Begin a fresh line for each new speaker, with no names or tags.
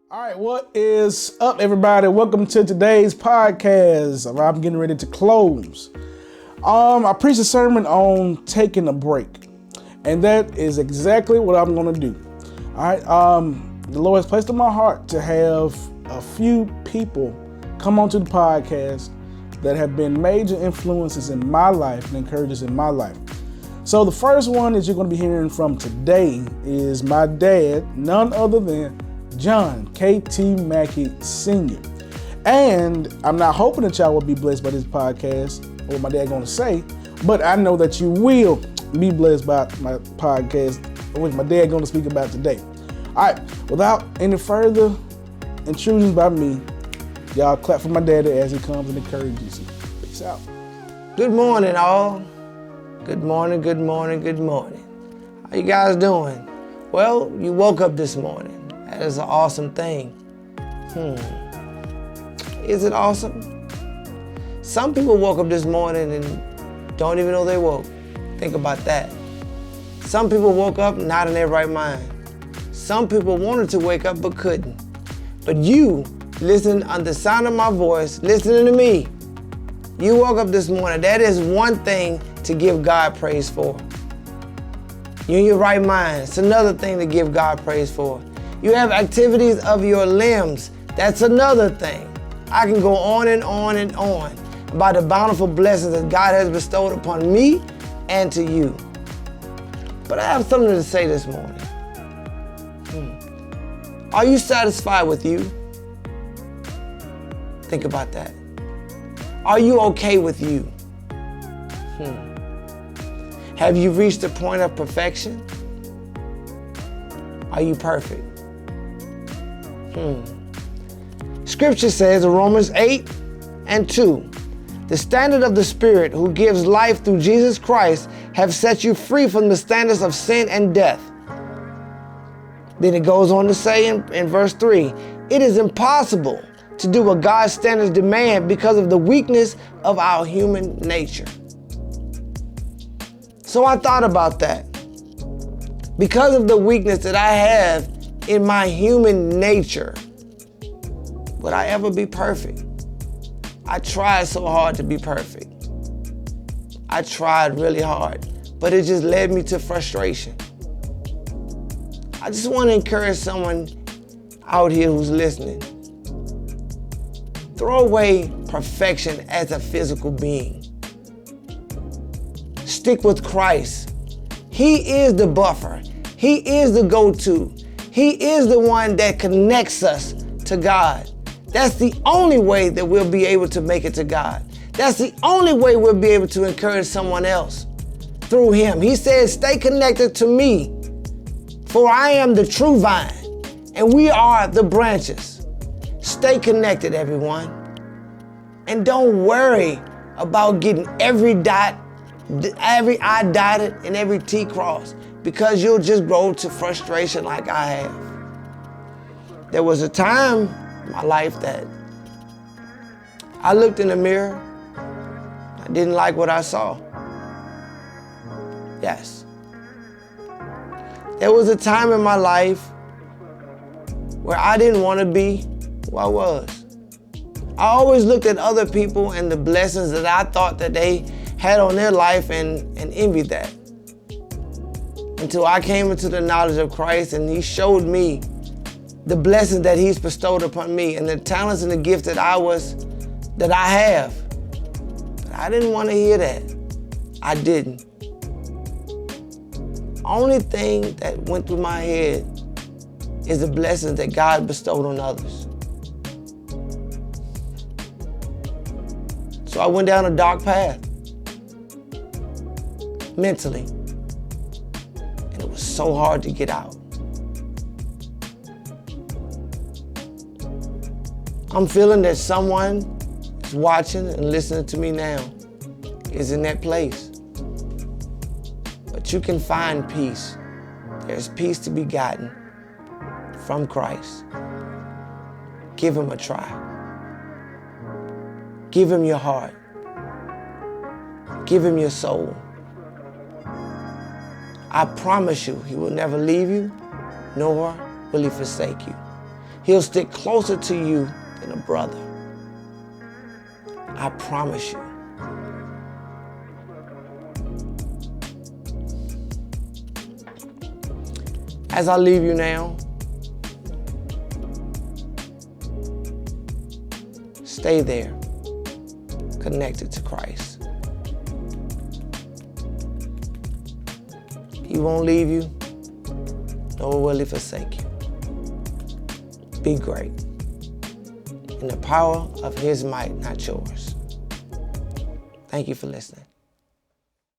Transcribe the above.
All right, what is up, everybody? Welcome to today's podcast. I'm getting ready to close. I preached a sermon on taking a break, and that is exactly what I'm going to do. All right, the Lord has placed in my heart to have a few people come onto the podcast that have been major influences in my life and encouragers in my life. So the first one that you're going to be hearing from today is my dad, none other than John K.T. Mackey Sr. And I'm not hoping that y'all will be blessed by this podcast or what my dad going to say, but I know that you will be blessed by my podcast, which my dad going to speak about today. All right, without any further intrusions by me, y'all clap for my daddy as he comes and encourages you. Peace out.
Good morning, all. Good morning, good morning, good morning. How you guys doing? Well, you woke up this morning. That is an awesome thing. Is it awesome? Some people woke up this morning and don't even know they woke. Think about that. Some people woke up not in their right mind. Some people wanted to wake up but couldn't. But you, listening on the sound of my voice, listening to me, you woke up this morning. That is one thing to give God praise for. You're in your right mind. It's another thing to give God praise for. You have activities of your limbs. That's another thing. I can go on and on and on about the bountiful blessings that God has bestowed upon me and to you. But I have something to say this morning. Are you satisfied with you? Think about that. Are you okay with you? Have you reached the point of perfection? Are you perfect? Scripture says in Romans 8:2, the standard of the Spirit who gives life through Jesus Christ have set you free from the standards of sin and death. Then it goes on to say in verse 3, it is impossible to do what God's standards demand because of the weakness of our human nature. So I thought about that. Because of the weakness that I have in my human nature, would I ever be perfect? I tried so hard to be perfect. I tried really hard, but it just led me to frustration. I just want to encourage someone out here who's listening. Throw away perfection as a physical being. Stick with Christ. He is the buffer. He is the go-to. He is the one that connects us to God. That's the only way that we'll be able to make it to God. That's the only way we'll be able to encourage someone else through Him. He says, stay connected to me, for I am the true vine, and we are the branches. Stay connected, everyone. And don't worry about getting every I dotted and every T crossed, because you'll just grow to frustration like I have. There was a time in my life that I looked in the mirror. I didn't like what I saw. Yes. There was a time in my life where I didn't want to be who I was. I always looked at other people and the blessings that I thought that they had on their life and envied that. Until I came into the knowledge of Christ and He showed me the blessings that He's bestowed upon me and the talents and the gifts that I have. But I didn't want to hear that. I didn't. Only thing that went through my head is the blessings that God bestowed on others. So I went down a dark path, mentally, and it was so hard to get out. I'm feeling that someone is watching and listening to me now is in that place. But you can find peace. There's peace to be gotten from Christ. Give Him a try. Give Him your heart. Give Him your soul. I promise you, He will never leave you, nor will He forsake you. He'll stick closer to you than a brother. I promise you. As I leave you now, stay there, connected to Christ. He won't leave you, nor will he forsake you. Be great in the power of his might, not yours. Thank you for listening.